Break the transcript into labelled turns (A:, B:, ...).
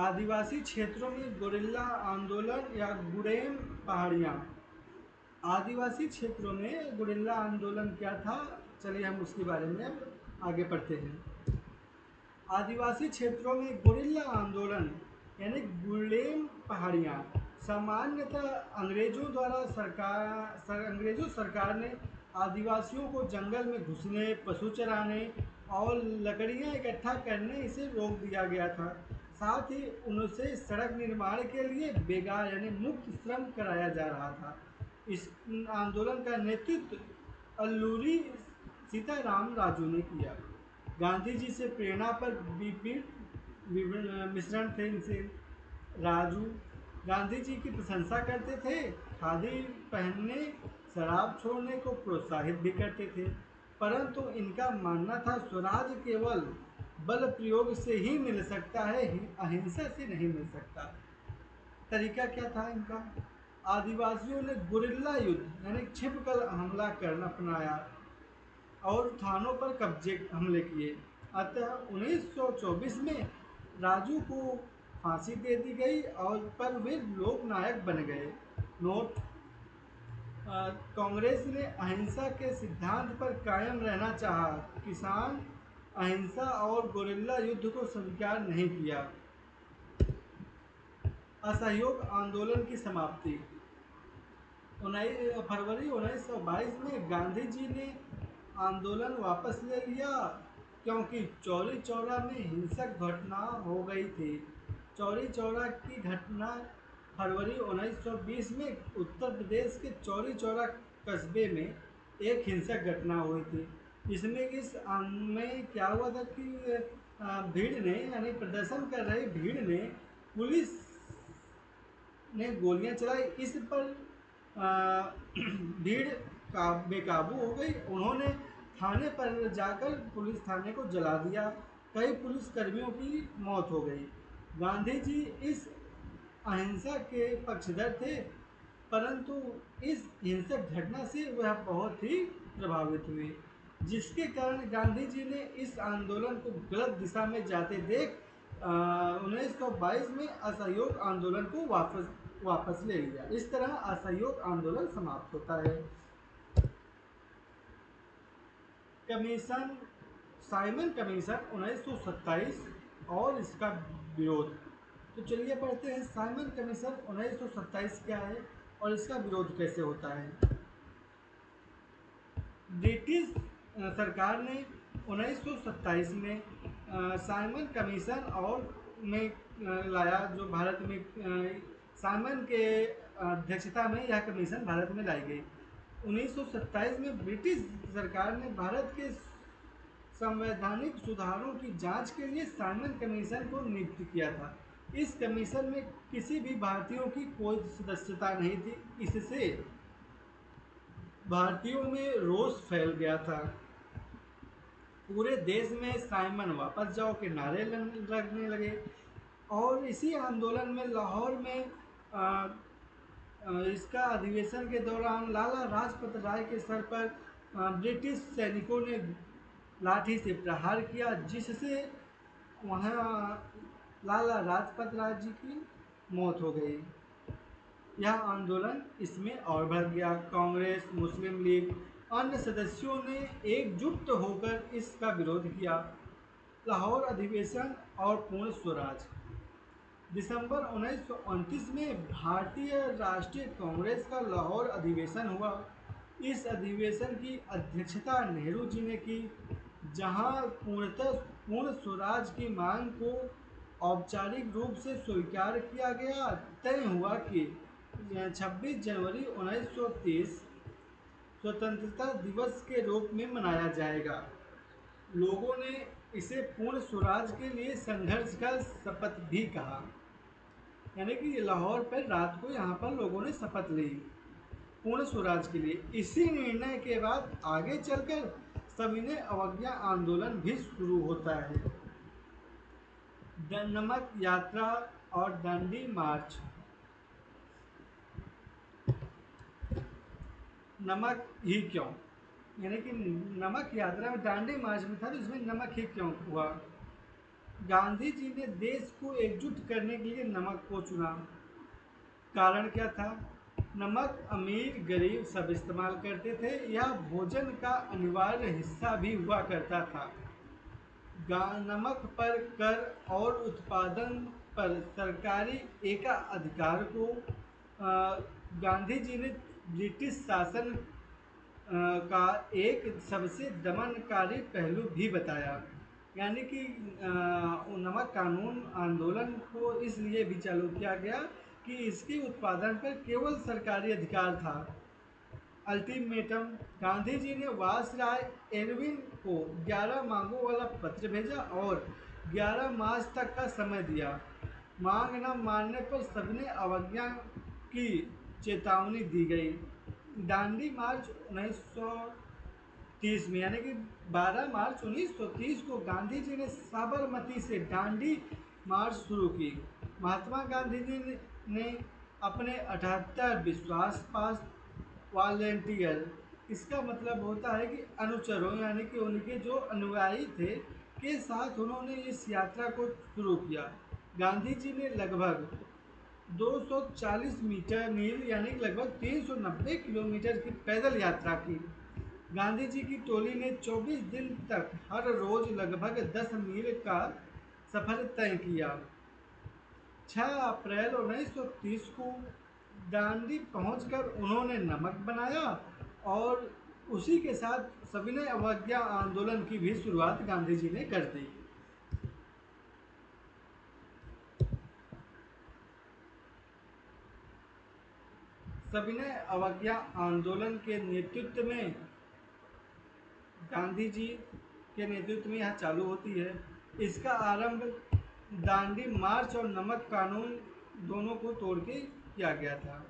A: आदिवासी क्षेत्रों में गुरिल्ला आंदोलन या गुरेम पहाड़ियाँ। आदिवासी क्षेत्रों में गुरिल्ला आंदोलन क्या था? चलिए हम उसके बारे में अब आगे पढ़ते हैं। आदिवासी क्षेत्रों में गुरिल्ला आंदोलन यानी गुलेम पहाड़ियाँ सामान्यतः अंग्रेजों सरकार ने आदिवासियों को जंगल में घुसने, पशु चराने और लकड़ियाँ इकट्ठा करने इसे रोक दिया गया था। साथ ही उनसे सड़क निर्माण के लिए बेगार यानी मुक्त श्रम कराया जा रहा था। इस आंदोलन का नेतृत्व अल्लूरी सीताराम राजू ने किया। गांधी जी से प्रेरणा पर विभिन्न मिश्रण थे इनसे। राजू गांधी जी की प्रशंसा करते थे, खादी पहनने, शराब छोड़ने को प्रोत्साहित भी करते थे, परंतु इनका मानना था स्वराज केवल बल प्रयोग से ही मिल सकता है, अहिंसा से नहीं मिल सकता। तरीका क्या था इनका? आदिवासियों ने गुरिल्ला युद्ध यानी छिपकर हमला करना अपनाया और थानों पर कब्जे हमले किए। अतः 1924 में राजू को फांसी दे दी गई और पर वे लोकनायक बन गए। नोट: कांग्रेस ने अहिंसा के सिद्धांत पर कायम रहना चाहा, किसान अहिंसा और गुरिल्ला युद्ध को स्वीकार नहीं किया। असहयोग आंदोलन की समाप्ति। फरवरी 1922 में गांधी जी ने आंदोलन वापस ले लिया क्योंकि चौरी चौरा में हिंसक घटना हो गई थी। चौरी चौरा की घटना फरवरी 1920 में उत्तर प्रदेश के चौरी चौरा कस्बे में एक हिंसक घटना हुई थी। में क्या हुआ था कि भीड़ ने यानी प्रदर्शन कर रही भीड़ ने पुलिस ने गोलियां चलाई। इस पर भीड़ बेकाबू हो गई। उन्होंने थाने पर जाकर पुलिस थाने को जला दिया। कई पुलिसकर्मियों की मौत हो गई। गांधी जी इस अहिंसा के पक्षधर थे, परंतु इस हिंसक घटना से वह बहुत ही प्रभावित हुए, जिसके कारण गांधी जी ने इस आंदोलन को गलत दिशा में जाते देख 1922 में असहयोग आंदोलन को वापस ले लिया। इस तरह असहयोग आंदोलन समाप्त होता है। कमीशन साइमन कमीशन 1927 और इसका विरोध। तो चलिए पढ़ते हैं साइमन कमीशन 1927 क्या है और इसका विरोध कैसे होता है। ब्रिटिश सरकार ने 1927 में साइमन कमीशन और में लाया, जो भारत में साइमन के अध्यक्षता में यह कमीशन भारत में लाई गई। 1927 में ब्रिटिश सरकार ने भारत के संवैधानिक सुधारों की जांच के लिए साइमन कमीशन को नियुक्त किया था। इस कमीशन में किसी भी भारतीयों की कोई सदस्यता नहीं थी। इससे भारतीयों में रोष फैल गया था। पूरे देश में साइमन वापस जाओ के नारे लगने लगे और इसी आंदोलन में लाहौर में इसका अधिवेशन के दौरान लाला लाजपत राय के सर पर ब्रिटिश सैनिकों ने लाठी से प्रहार किया, जिससे वहाँ लाला लाजपत राय जी की मौत हो गई। यह आंदोलन इसमें और बढ़ गया। कांग्रेस, मुस्लिम लीग, अन्य सदस्यों ने एकजुट होकर इसका विरोध किया। लाहौर अधिवेशन और पूर्ण स्वराज। दिसंबर 1929 में भारतीय राष्ट्रीय कांग्रेस का लाहौर अधिवेशन हुआ। इस अधिवेशन की अध्यक्षता नेहरू जी ने की, जहां पूर्ण स्वराज की मांग को औपचारिक रूप से स्वीकार किया गया। तय हुआ कि 26 जनवरी 1930 स्वतंत्रता दिवस के रूप में मनाया जाएगा। लोगों ने इसे पूर्ण स्वराज के लिए संघर्ष का शपथ भी कहा, यानी कि लाहौर पर रात को यहाँ पर लोगों ने शपथ ली पूर्ण स्वराज के लिए। इसी निर्णय के बाद आगे चलकर सविनय अवज्ञा आंदोलन भी शुरू होता है। नमक यात्रा और दांडी मार्च। नमक ही क्यों, यानी कि नमक यात्रा में दांडी मार्च में था, तो इसमें नमक ही क्यों हुआ? गांधी जी ने देश को एकजुट करने के लिए नमक को चुना। कारण क्या था? नमक अमीर गरीब सब इस्तेमाल करते थे, यह भोजन का अनिवार्य हिस्सा भी हुआ करता था। नमक पर कर और उत्पादन पर सरकारी एकाधिकार को गांधी जी ने ब्रिटिश शासन का एक सबसे दमनकारी पहलू भी बताया। यानी कि नमक कानून आंदोलन को इसलिए भी चालू किया गया कि इसके उत्पादन पर केवल सरकारी अधिकार था। अल्टीमेटम, गांधी जी ने वायसराय एरविन को 11 मांगों वाला पत्र भेजा और 11 मार्च तक का समय दिया। मांग न मानने पर सबने अवज्ञा की चेतावनी दी गई। दांडी मार्च 1930 में, यानी कि 12 मार्च 1930 को गांधी जी ने साबरमती से दांडी मार्च शुरू की। महात्मा गांधी जी ने अपने 78 विश्वास पास वॉलेंटियर, इसका मतलब होता है कि अनुचरों, यानी कि उनके जो अनुयायी थे, के साथ उन्होंने इस यात्रा को शुरू किया। गांधी जी ने लगभग 240 मील यानी लगभग 390 किलोमीटर की पैदल यात्रा की। गांधी जी की टोली ने 24 दिन तक हर रोज लगभग 10 मील का सफर तय किया। 6 अप्रैल 1930 को दांडी पहुंचकर उन्होंने नमक बनाया और उसी के साथ सविनय अवज्ञा आंदोलन की भी शुरुआत गांधी जी ने कर दी। सविनय अवज्ञा आंदोलन के नेतृत्व में गांधी जी के नेतृत्व में यह चालू होती है। इसका आरंभ दांडी मार्च और नमक कानून दोनों को तोड़ के किया गया था।